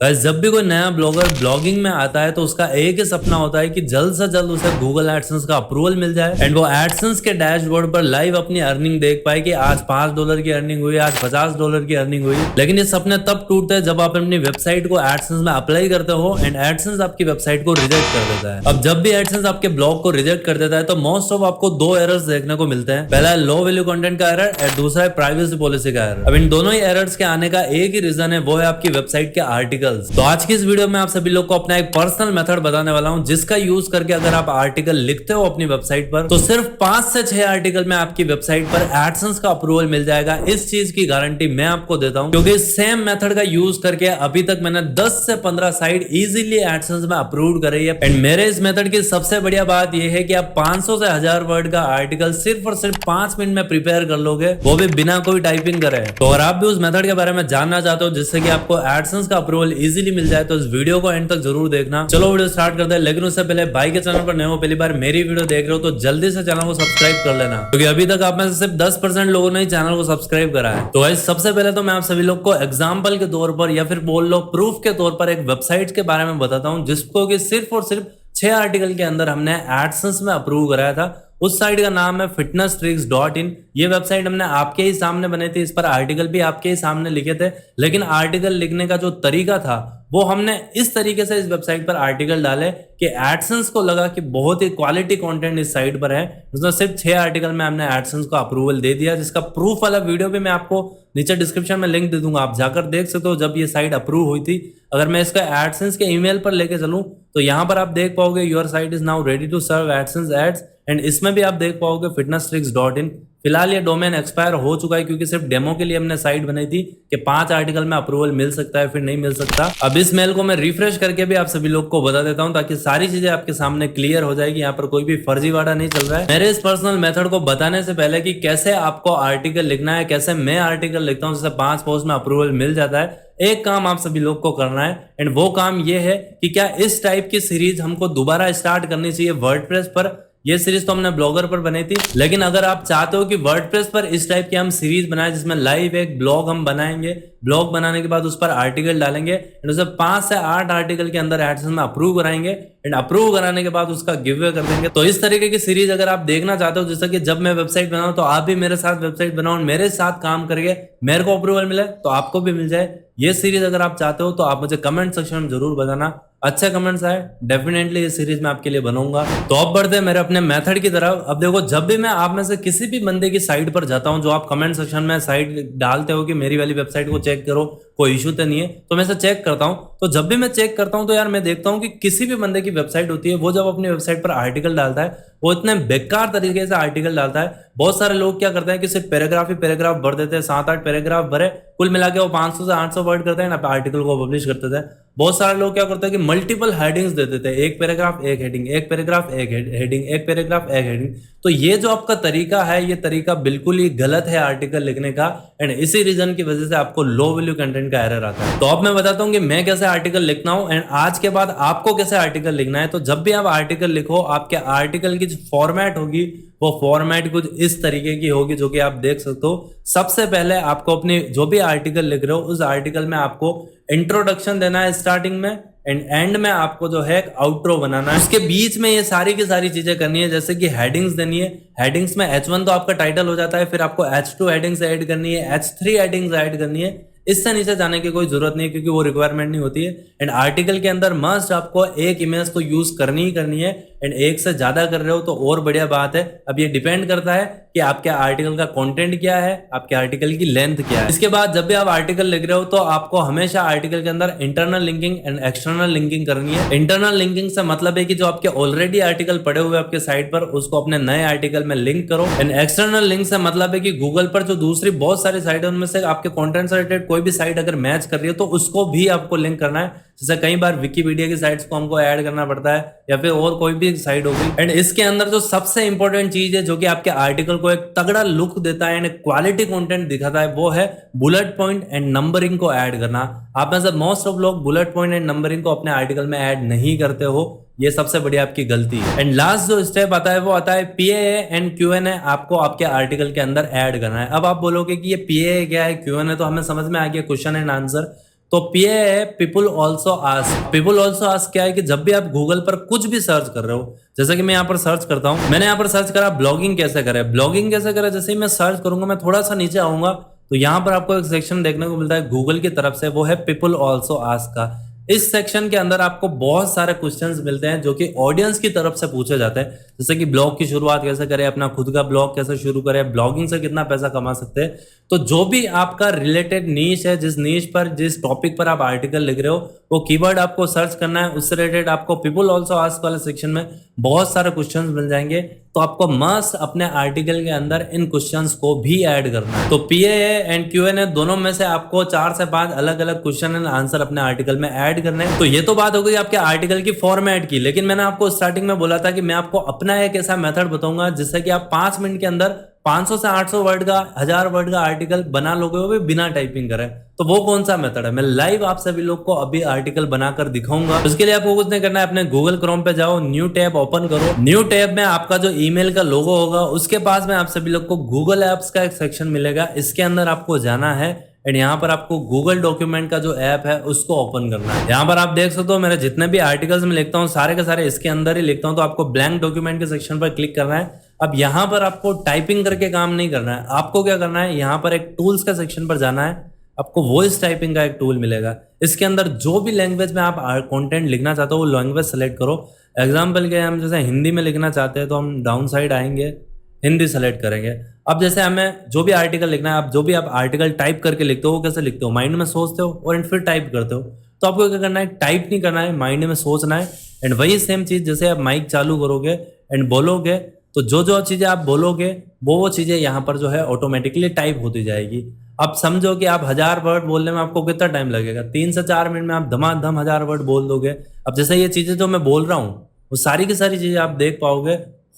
Guys जब भी कोई नया ब्लॉगर ब्लॉगिंग में आता है तो उसका एक ही सपना होता है कि जल्द से जल्द उसे गूगल एडसेंस का अप्रूवल मिल जाए एंड वो एडसेंस के डैशबोर्ड पर लाइव अपनी अर्निंग देख पाए कि आज $5 की अर्निंग हुई, आज $50 की अर्निंग हुई। लेकिन ये सपने तब टूटते हैं जब आप अपनी वेबसाइट को एडसेंस में अप्लाई करते हो एंड एडसेंस आपकी वेबसाइट को रिजेक्ट कर देता है। अब जब भी एडसेंस आपके ब्लॉग को रिजेक्ट कर देता है तो मोस्ट ऑफ आपको दो एरर्स देखने को मिलते हैं। पहला है लो वैल्यू कंटेंट का एरर और दूसरा है प्राइवेसी पॉलिसी का एरर। अब इन दोनों ही एरर्स के आने का एक ही रीजन है, वो है आपकी वेबसाइट के आर्टिकल्स। तो आज की इस वीडियो में आप सभी लोग को अपना एक पर्सनल मेथड बताने वाला हूं जिसका यूज करके अगर आप आर्टिकल लिखते हो अपनी वेबसाइट पर तो सिर्फ 5 से 6 आर्टिकल में आपकी वेबसाइट पर एडसेंस का अप्रूवल मिल जाएगा। इस चीज की गारंटी मैं आपको देता हूं क्योंकि सेम मेथड का यूज करके अभी तक मैंने 10 से 15 साइट इजीली एडसेंस में अप्रूव करी है। एंड मेरे इस मेथड की सबसे बढ़िया बात यह है कि आप 500 से 1000 वर्ड का आर्टिकल सिर्फ और सिर्फ 5 मिनट में प्रिपेयर कर लोगे, वो भी बिना कोई टाइपिंग करे। तो अगर आप भी उस मेथड के बारे में जानना चाहते हो जिससे कि आपको एडसेंस का अप्रूवल इजीली मिल जाए तो इस वीडियो को एंड तक जरूर देखना। चलो वीडियो स्टार्ट करते हैं, लेकिन उससे पहले भाई के चैनल पर नए हो, पहली बार मेरी वीडियो देख रहे हो तो जल्दी से चैनल को सब्सक्राइब कर लेना क्योंकि अभी तक आप में से सिर्फ 10% लोगों ने चैनल को सब्सक्राइब करा है। तो गाइस सबसे पहले तो मैं आप सभी लोग को एग्जांपल के तौर पर या फिर बोल लो प्रूफ के तौर पर एक वेबसाइट के बारे में बताता हूं जिसको कि सिर्फ और सिर्फ 6 आर्टिकल के अंदर हमने एडसेंस में अप्रूव कराया था। उस साइट का नाम है fitnesstricks.in। ये वेबसाइट हमने आपके ही सामने बनाई थी, इस पर आर्टिकल भी आपके ही सामने लिखे थे, लेकिन आर्टिकल लिखने का जो तरीका था वो हमने इस तरीके से इस वेबसाइट पर आर्टिकल डाले कि एडसेंस को लगा कि बहुत ही क्वालिटी कंटेंट इस साइट पर है। उसमें सिर्फ 6 आर्टिकल में हमने एडसेंस को अप्रूवल दे दिया, जिसका प्रूफ वाला वीडियो भी मैं आपको नीचे डिस्क्रिप्शन में लिंक दे दूंगा, आप जाकर देख सकते हो जब ये साइट अप्रूव हुई थी। अगर मैं इसका एडसेंस के ईमेल पर लेके चलूं तो यहाँ पर आप देख पाओगे your site is now ready to serve AdSense ads and इसमें भी आप देख पाओगे fitnesstricks.in। फिलहाल ये डोमेन एक्सपायर हो चुका है क्योंकि सिर्फ डेमो के लिए हमने साइट बनाई थी कि 5 आर्टिकल में अप्रूवल मिल सकता है फिर नहीं मिल सकता। अब इस मेल को मैं रिफ्रेश करके भी आप सभी लोग को बता देता हूं ताकि सारी चीजें आपके सामने क्लियर हो जाएगी, यहाँ पर कोई भी फर्जीवाड़ा नहीं चल रहा है। मेरे इस पर्सनल मेथड को बताने से पहले कि कैसे आपको आर्टिकल लिखना है, कैसे मैं आर्टिकल लिखता हूँ जिससे 5 पोस्ट में अप्रूवल मिल जाता है, एक काम आप सभी लोग को करना है एंड वो काम ये है कि क्या इस टाइप की सीरीज हमको दोबारा स्टार्ट करनी चाहिए वर्डप्रेस पर। ये सीरीज तो हमने ब्लॉगर पर बनाई थी, लेकिन अगर आप चाहते हो कि वर्डप्रेस पर इस टाइप की हम सीरीज बनाए जिसमें लाइव एक ब्लॉग हम बनाएंगे, ब्लॉग बनाने के बाद उस पर आर्टिकल डालेंगे एंड उसे 5 से 8 आर्टिकल के अंदर एडसेंस में अप्रूव कराएंगे एंड अप्रूव कराने के बाद उसका गिव अवे कर देंगे। तो इस तरीके की सीरीज अगर आप देखना चाहते हो, जैसा कि जब मैं वेबसाइट बनाऊं तो आप भी मेरे साथ वेबसाइट बनाओ, मेरे साथ काम करके मेरे को अप्रूवल मिले तो आपको भी मिल जाए। ये सीरीज अगर आप चाहते हो तो आप मुझे कमेंट सेक्शन में जरूर बताना, अच्छे कमेंट्स आए डेफिनेटली ये सीरीज मैं आपके लिए बनाऊंगा। तो अब बढ़ते हैं मेरे अपने मेथड की तरफ। अब देखो जब भी मैं आप में से किसी भी बंदे की साइट पर जाता हूं जो आप कमेंट सेक्शन में साइट डालते हो कि मेरी वाली वेबसाइट को चेक करो कोई इशू तो नहीं है, तो मैं इसे चेक करता हूं। तो जब भी मैं चेक करता हूं तो यार मैं देखता हूं कि किसी भी बंदे की वेबसाइट होती है वो जब अपनी वेबसाइट पर आर्टिकल डालता है वो इतने बेकार तरीके से आर्टिकल डालता है। बहुत सारे लोग क्या करते हैं कि सिर्फ पैराग्राफ ही पैराग्राफ भर देते हैं, 7-8 पैराग्राफ भरे, कुल मिला के वो 500 से 800 वर्ड करते हैं ना आर्टिकल को पब्लिश करते थे। बहुत सारे लोग क्या करते हैं कि मल्टीपल हेडिंग्स दे देते हैं, एक पैराग्राफ एक हेडिंग, एक पैराग्राफ एक हेडिंग, एक पैराग्राफ एक हेडिंग। तो ये जो आपका तरीका है ये तरीका बिल्कुल ही गलत है आर्टिकल लिखने का एंड इसी रीजन की वजह से आपको लो वैल्यू कंटेंट का एरर आता है। तो अब मैं बताता हूं कि मैं कैसे आर्टिकल लिखता हूं एंड आज के बाद आपको कैसे आर्टिकल लिखना है। तो जब भी आप आर्टिकल लिखो आपके आर्टिकल की जो फॉर्मेट होगी वो फॉर्मेट कुछ इस तरीके की होगी जो कि आप देख सकते हो। सबसे पहले आपको अपने जो भी आर्टिकल लिख रहे हो उस आर्टिकल में आपको इंट्रोडक्शन देना है स्टार्टिंग में एंड एंड में आपको जो है आउटरो बनाना है। उसके बीच में ये सारी की सारी चीजें करनी है, जैसे कि हेडिंग्स देनी है। हेडिंग्स में H1 तो आपका टाइटल हो जाता है, फिर आपको H2 हेडिंग्स ऐड करनी है, H3 हेडिंग्स ऐड करनी है। इससे नीचे जाने की कोई जरूरत नहीं क्योंकि वो रिक्वायरमेंट नहीं होती है। एंड आर्टिकल के अंदर मस्ट आपको एक इमेज तो यूज करनी ही करनी है एंड एक से ज्यादा कर रहे हो तो और बढ़िया बात है। अब ये डिपेंड करता है कि आपके आर्टिकल का कंटेंट क्या है, आपके आर्टिकल की लेंथ क्या है। इसके बाद जब भी आप आर्टिकल लिख रहे हो तो आपको हमेशा आर्टिकल के अंदर internal linking and external linking करनी है। इंटरनल लिंकिंग से मतलब है कि जो आपके ऑलरेडी आर्टिकल पड़े हुए आपके साइट पर उसको अपने नए आर्टिकल में लिंक करो एंड एक्सटर्नल लिंक से मतलब है कि गूगल पर जो दूसरी बहुत सारी साइट है उनमें से आपके कंटेंट से रिलेटेड कोई भी साइट अगर मैच कर रही है तो उसको भी आपको लिंक करना है। जैसे कई बार विकिपीडिया की साइट्स को हमको ऐड करना पड़ता है या फिर और कोई भी साइट होगी। एंड इसके अंदर जो सबसे इंपॉर्टेंट चीज है जो कि आपके आर्टिकल को एक तगड़ा लुक देता है एंड क्वालिटी कंटेंट दिखाता है वो है बुलेट पॉइंट एंड नंबरिंग को ऐड करना। आप में से मोस्ट ऑफ लोग बुलेट पॉइंट एंड नंबरिंग को अपने आर्टिकल में ऐड नहीं करते हो, ये सबसे बड़ी आपकी गलती है। एंड लास्ट जो स्टेप आता है वो आता है PAA एंड Q&A आपको आपके आर्टिकल के अंदर ऐड करना है। अब आप बोलोगे कि ये PAA क्या है, Q&A तो हमें समझ में आ गया, क्वेश्चन एंड आंसर। तो पीए है people also ask. People also ask क्या है कि जब भी आप गूगल पर कुछ भी सर्च कर रहे हो, जैसे कि मैं यहाँ पर सर्च करता हूँ, मैंने यहाँ पर सर्च करा ब्लॉगिंग कैसे करें। ब्लॉगिंग कैसे करें जैसे ही मैं सर्च करूंगा, मैं थोड़ा सा नीचे आऊंगा तो यहाँ पर आपको एक सेक्शन देखने को मिलता है गूगल की तरफ से, वो है पीपल ऑल्सो आस्क का। इस सेक्शन के अंदर आपको बहुत सारे क्वेश्चंस मिलते हैं जो कि ऑडियंस की तरफ से पूछे जाते हैं, जैसे कि ब्लॉग की शुरुआत कैसे करें, अपना खुद का ब्लॉग कैसे शुरू करें, ब्लॉगिंग से कितना पैसा कमा सकते हैं। तो जो भी आपका रिलेटेड नीश है, जिस नीश पर, जिस टॉपिक पर आप आर्टिकल लिख रहे हो, वो कीवर्ड आपको सर्च करना है। उससे रिलेटेड आपको पीपल ऑल्सो आस्क वाले सेक्शन में बहुत सारे क्वेश्चंस मिल जाएंगे। तो आपको मस्ट अपने आर्टिकल के अंदर इन क्वेश्चंस को भी ऐड करना है। तो पीए एंड क्यूएनए दोनों में से आपको 4 से 5 अलग अलग क्वेश्चन एंड आंसर अपने आर्टिकल में ऐड करने हैं। तो ये तो बात हो गई आपके आर्टिकल की फॉर्मेट की, लेकिन मैंने आपको स्टार्टिंग में बोला था कि मैं आपको अपना एक ऐसा मेथड बताऊंगा जिससे कि आप 5 मिनट के अंदर 500 से 800 वर्ड का, 1000 वर्ड का आर्टिकल बना लोगे, वो भी बिना टाइपिंग करे। तो वो कौन सा मेथड है, मैं लाइव आप सभी लोग को अभी आर्टिकल बनाकर दिखाऊंगा। उसके लिए आपको कुछ नहीं करना है, अपने गूगल क्रोम पे जाओ, न्यू टैब ओपन करो। न्यू टैब में आपका जो ईमेल का लोगो होगा उसके पास में आप सभी लोग को गूगल एप्स का एक सेक्शन मिलेगा। इसके अंदर आपको जाना है एंड यहाँ पर आपको गूगल डॉक्यूमेंट का जो ऐप है उसको ओपन करना है। यहाँ पर आप देख सकते हो मेरे जितने भी आर्टिकल्स में लिखता हूँ सारे के सारे इसके अंदर ही लिखता हूँ। तो आपको ब्लैंक डॉक्यूमेंट के सेक्शन पर क्लिक करना है। अब यहाँ पर आपको टाइपिंग करके काम नहीं करना है, आपको क्या करना है, यहाँ पर एक टूल्स का सेक्शन पर जाना है। आपको वॉइस टाइपिंग का एक टूल मिलेगा। इसके अंदर जो भी लैंग्वेज में आप कंटेंट लिखना चाहते हो वो लैंग्वेज सेलेक्ट करो। एग्जाम्पल के हम जैसे हिंदी में लिखना चाहते हैं तो हम डाउन साइड आएंगे, हिंदी सेलेक्ट करेंगे। अब जैसे हमें जो भी आर्टिकल लिखना है, आप जो भी आप आर्टिकल टाइप करके लिखते हो वो कैसे लिखते हो, माइंड में सोचते हो और फिर टाइप करते हो। तो आपको क्या करना है, टाइप नहीं करना है, माइंड में सोचना है। एंड वही सेम चीज जैसे आप माइक चालू करोगे एंड बोलोगे तो जो जो चीजें आप बोलोगे वो चीजें यहाँ पर जो है ऑटोमेटिकली टाइप होती जाएगी। अब समझो कि आप 1000 वर्ड बोलने में आपको कितना टाइम लगेगा, 3 से 4 मिनट में आप धमाधम 1000 वर्ड बोल दोगे। अब जैसे ये चीजें जो मैं बोल रहा हूँ वो सारी की सारी चीजें आप देख पाओगे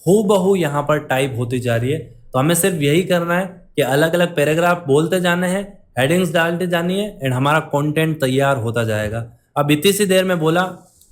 हूबहू यहाँ पर टाइप होती जा रही है। तो हमें सिर्फ यही करना है कि अलग अलग पैराग्राफ बोलते जाने हैं, हेडिंग्स डालते जानी है एंड हमारा कंटेंट तैयार होता जाएगा। अब इतनी सी देर में बोला,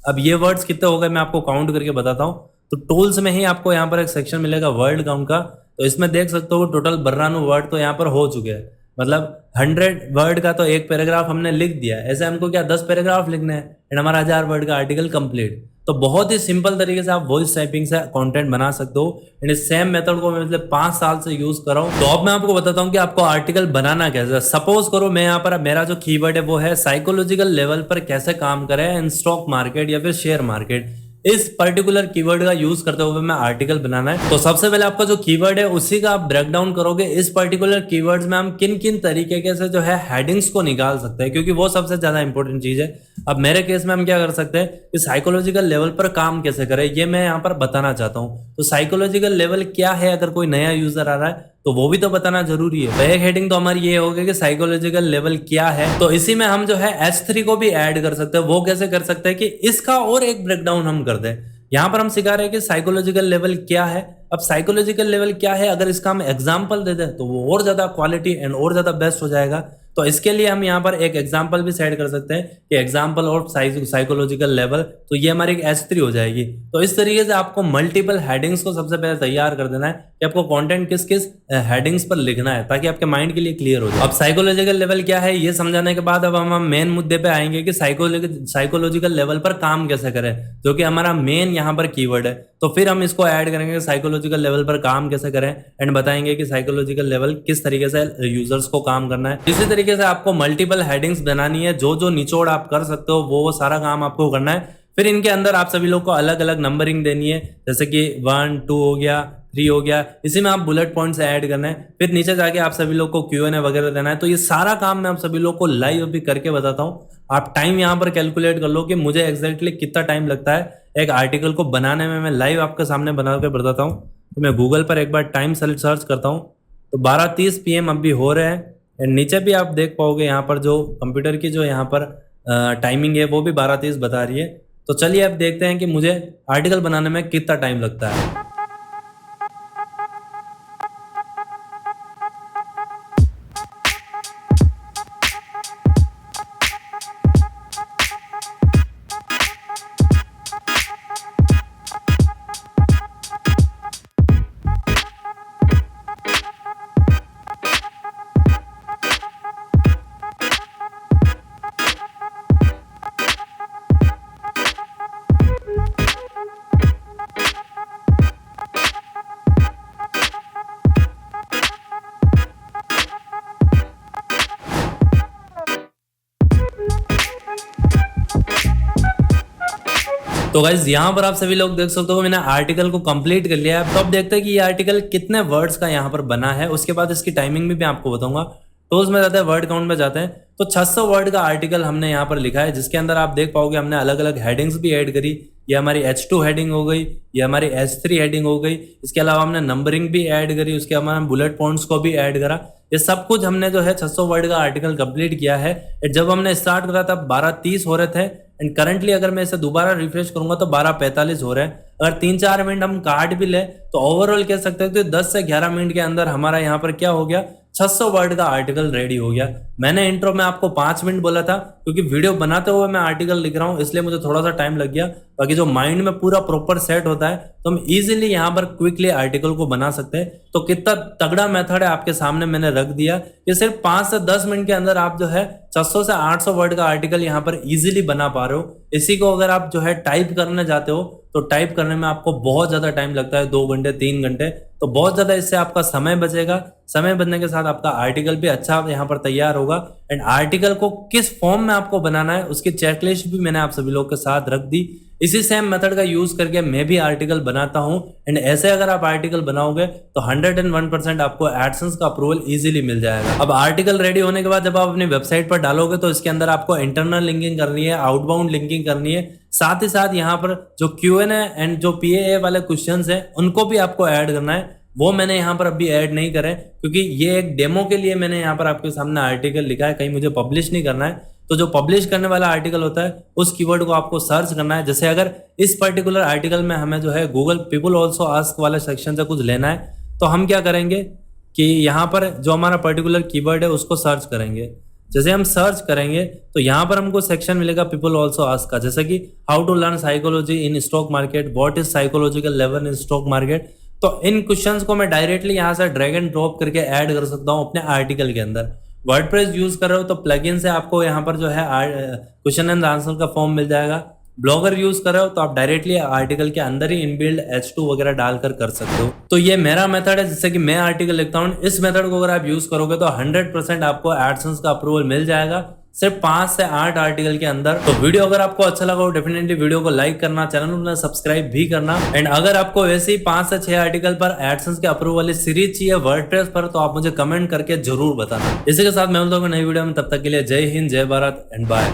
अब ये वर्ड्स कितने हो गए मैं आपको काउंट करके बताता हूँ। तो टूल्स में ही आपको यहाँ पर एक सेक्शन मिलेगा वर्ड काउंट का। तो इसमें देख सकते हो टोटल 92 वर्ड तो यहाँ पर हो चुके हैं। मतलब 100 वर्ड का तो एक पैराग्राफ हमने लिख दिया। ऐसे हमको क्या 10 पैराग्राफ लिखने हैं एंड हमारा 1000 वर्ड का आर्टिकल कंप्लीट। तो बहुत ही सिंपल तरीके से आप वॉइस टाइपिंग से कंटेंट बना सकते हो। एंड इस सेम मेथड को मैं मतलब 5 साल से यूज कर रहा हूँ। तो अब मैं आपको बताता हूँ कि आपको आर्टिकल बनाना कैसे। सपोज करो मैं यहाँ पर मेरा जो कीवर्ड है वो है साइकोलॉजिकल लेवल पर कैसे काम करे इन स्टॉक मार्केट या फिर शेयर मार्केट। इस पर्टिकुलर कीवर्ड का यूज करते हुए मैं आर्टिकल बनाना है। तो सबसे पहले आपका जो कीवर्ड है उसी का आप ब्रेक डाउन करोगे। इस पर्टिकुलर कीवर्ड्स में हम किन किन तरीके से जो है हेडिंग्स को निकाल सकते हैं, क्योंकि वो सबसे ज्यादा इंपॉर्टेंट चीज है। अब मेरे केस में हम क्या कर सकते हैं कि साइकोलॉजिकल लेवल पर काम कैसे करें ये मैं यहाँ पर बताना चाहता हूँ। तो साइकोलॉजिकल लेवल क्या है, अगर कोई नया यूजर आ रहा है तो वो भी तो बताना जरूरी है। तो एक हेडिंग तो हमारी ये होगी कि साइकोलॉजिकल लेवल क्या है। तो इसी में हम जो है H3 को भी ऐड कर सकते हैं। वो कैसे कर सकते हैं कि इसका और एक ब्रेकडाउन हम कर दें। यहाँ पर हम सिखा रहे हैं कि साइकोलॉजिकल लेवल क्या है। अब साइकोलॉजिकल लेवल क्या है अगर इसका हम एग्जाम्पल दे दें तो वो और ज्यादा क्वालिटी एंड और ज्यादा बेस्ट हो जाएगा। तो इसके लिए हम यहाँ पर एक एग्जाम्पल भी सेट कर सकते हैं कि एग्जाम्पल ऑफ साइकोलॉजिकल लेवल, तो ये हमारी H3 हो जाएगी। तो इस तरीके से आपको मल्टीपल हेडिंग्स को सबसे पहले तैयार कर देना है कि आपको कंटेंट किस किस हेडिंग्स पर लिखना है ताकि आपके माइंड के लिए क्लियर हो जाए। अब साइकोलॉजिकल लेवल क्या है ये समझाने के बाद अब हम मेन मुद्दे पे आएंगे कि साइकोलॉजिकल लेवल पर काम कैसे करें, जो कि हमारा मेन यहाँ पर कीवर्ड है। तो फिर हम इसको ऐड करेंगे साइकोलॉजिकल लेवल पर काम कैसे करें एंड बताएंगे कि साइकोलॉजिकल लेवल किस तरीके से यूजर्स को काम करना है। इसी तरीके से आपको मल्टीपल हेडिंग्स बनानी है। जो जो निचोड़ आप कर सकते हो वो सारा काम आपको करना है। फिर इनके अंदर आप सभी लोग को अलग अलग नंबरिंग देनी है, जैसे कि 1 2 हो गया, 3 हो गया। इसी में आप बुलेट पॉइंट्स ऐड करना है। फिर नीचे जाके आप सभी लोग को Q&A वगैरह देना है। तो ये सारा काम मैं आप सभी लोग को लाइव अभी करके बताता हूँ। आप टाइम यहाँ पर कैलकुलेट कर लो कि मुझे एग्जैक्टली कितना टाइम लगता है एक आर्टिकल को बनाने में। मैं लाइव आपके सामने बना के बताता हूँ। तो मैं गूगल पर एक बार टाइम सर्च करता हूँ तो 12:30 PM अभी हो रहे हैं। एंड नीचे भी आप देख पाओगे यहाँ पर जो कंप्यूटर की जो यहाँ पर टाइमिंग है वो भी 12:30 बता रही है। तो चलिए अब देखते हैं कि मुझे आर्टिकल बनाने में कितना टाइम लगता है। तो गाइज यहाँ पर आप सभी लोग देख सकते हो मैंने आर्टिकल को कंप्लीट कर लिया है। तो अब देखते हैं कि ये आर्टिकल कितने वर्ड्स का यहाँ पर बना है, उसके बाद इसकी टाइमिंग भी मैं आपको बताऊंगा। टूल्स में जाते हैं, वर्ड काउंट में जाते हैं, तो 600 वर्ड का आर्टिकल हमने यहाँ पर लिखा है, जिसके अंदर आप देख पाओगे हमने अलग अलग हेडिंग्स भी ऐड करी। ये हमारी H2 हेडिंग हो गई, ये हमारी H3 हेडिंग हो गई, इसके अलावा हमने नंबरिंग भी ऐड करी, उसके अलावा बुलेट पॉइंट्स को भी ऐड करा। ये सब कुछ हमने जो है 600 वर्ड का आर्टिकल कंप्लीट किया है। जब हमने स्टार्ट करा तब 12:30 हो रहे थे, एंड करंटली अगर मैं इसे दोबारा रिफ्रेश करूंगा तो 12:45 हो रहे हैं। अगर 3-4 मिनट हम काट भी ले तो ओवरऑल कह सकते हैं कि 10 से 11 मिनट के अंदर हमारा यहाँ पर क्या हो गया, 600 वर्ड का आर्टिकल रेडी हो गया। मैंने इंट्रो में आपको 5 मिनट बोला था, क्योंकि वीडियो बनाते हुए मैं आर्टिकल लिख रहा हूँ, इसलिए मुझे थोड़ा सा टाइम लग गया। बाकी जो माइंड में पूरा प्रॉपर सेट होता है तो हम इजीली यहाँ पर क्विकली आर्टिकल को बना सकते हैं। तो कितना तगड़ा मेथड है आपके सामने मैंने रख दिया। ये सिर्फ 5 से 10 मिनट के अंदर आप जो है 600 से 800 वर्ड का आर्टिकल यहाँ पर इजीली बना पा रहे हो। इसी को अगर आप जो है टाइप करने जाते हो तो टाइप करने में आपको बहुत ज्यादा टाइम लगता है, 2 घंटे 3 घंटे। तो बहुत ज्यादा इससे आपका समय बचेगा। समय बचने के साथ आपका आर्टिकल भी अच्छा यहाँ पर तैयार होगा। एंड आर्टिकल को किस फॉर्म में आपको बनाना है उसकी चेकलिस्ट भी मैंने आप सभी लोग के साथ रख दी। इसी सेम मेथड का यूज करके मैं भी आर्टिकल बनाता हूं। एंड ऐसे अगर आप आर्टिकल बनाओगे तो 101% आपको एडसेंस का अप्रूवल इजीली मिल जाएगा। अब आर्टिकल रेडी होने के बाद जब आप अपनी वेबसाइट पर डालोगे तो इसके अंदर आपको इंटरनल लिंकिंग करनी है, आउटबाउंड लिंकिंग करनी है। साथ ही साथ यहाँ पर जो Q&A एंड जो PAA वाले क्वेश्चन है उनको भी आपको ऐड करना है। वो मैंने यहाँ पर अभी ऐड नहीं करे, क्योंकि ये एक डेमो के लिए मैंने यहाँ पर आपके सामने आर्टिकल लिखा है, कहीं मुझे पब्लिश नहीं करना है। तो जो पब्लिश करने वाला आर्टिकल होता है उस कीवर्ड को आपको सर्च करना है। जैसे अगर इस पर्टिकुलर आर्टिकल में हमें जो है गूगल पीपल ऑल्सो आस्क वाले सेक्शन से कुछ लेना है, तो हम क्या करेंगे कि यहाँ पर जो हमारा पर्टिकुलर कीवर्ड है उसको सर्च करेंगे। जैसे हम सर्च करेंगे तो यहाँ पर हमको सेक्शन मिलेगा पीपल ऑल्सो आस्क का, जैसे कि how to learn psychology in stock market, what is psychological level in stock market. तो इन क्वेश्चंस को मैं डायरेक्टली यहाँ से ड्रैग एंड ड्रॉप करके ऐड कर सकता हूँ अपने आर्टिकल के अंदर। वर्डप्रेस यूज कर रहे हो तो प्लगइन से आपको यहाँ पर जो है क्वेश्चन एंड आंसर का फॉर्म मिल जाएगा। ब्लॉगर यूज कर रहे हो तो आप डायरेक्टली आर्टिकल के अंदर ही इनबिल्ड H2 वगैरह डालकर कर सकते हो। तो ये मेरा मेथड है जिससे कि मैं आर्टिकल लिखता हूँ। इस मेथड को अगर आप यूज करोगे तो 100% आपको एडसेंस का अप्रूवल मिल जाएगा सिर्फ 5 से 8 आर्टिकल के अंदर। तो वीडियो अगर आपको अच्छा लगा हो डेफिनेटली वीडियो को लाइक करना, चैनल को सब्सक्राइब भी करना। एंड अगर आपको ऐसे ही 5 से 6 आर्टिकल पर एडसेंस के अप्रूवल वाली सीरीज चाहिए वर्डप्रेस पर, तो आप मुझे कमेंट करके जरूर बताना। इसी के साथ मैं मिलता हूँ नई वीडियो में, तब तक के लिए जय हिंद, जय भारत एंड बाय।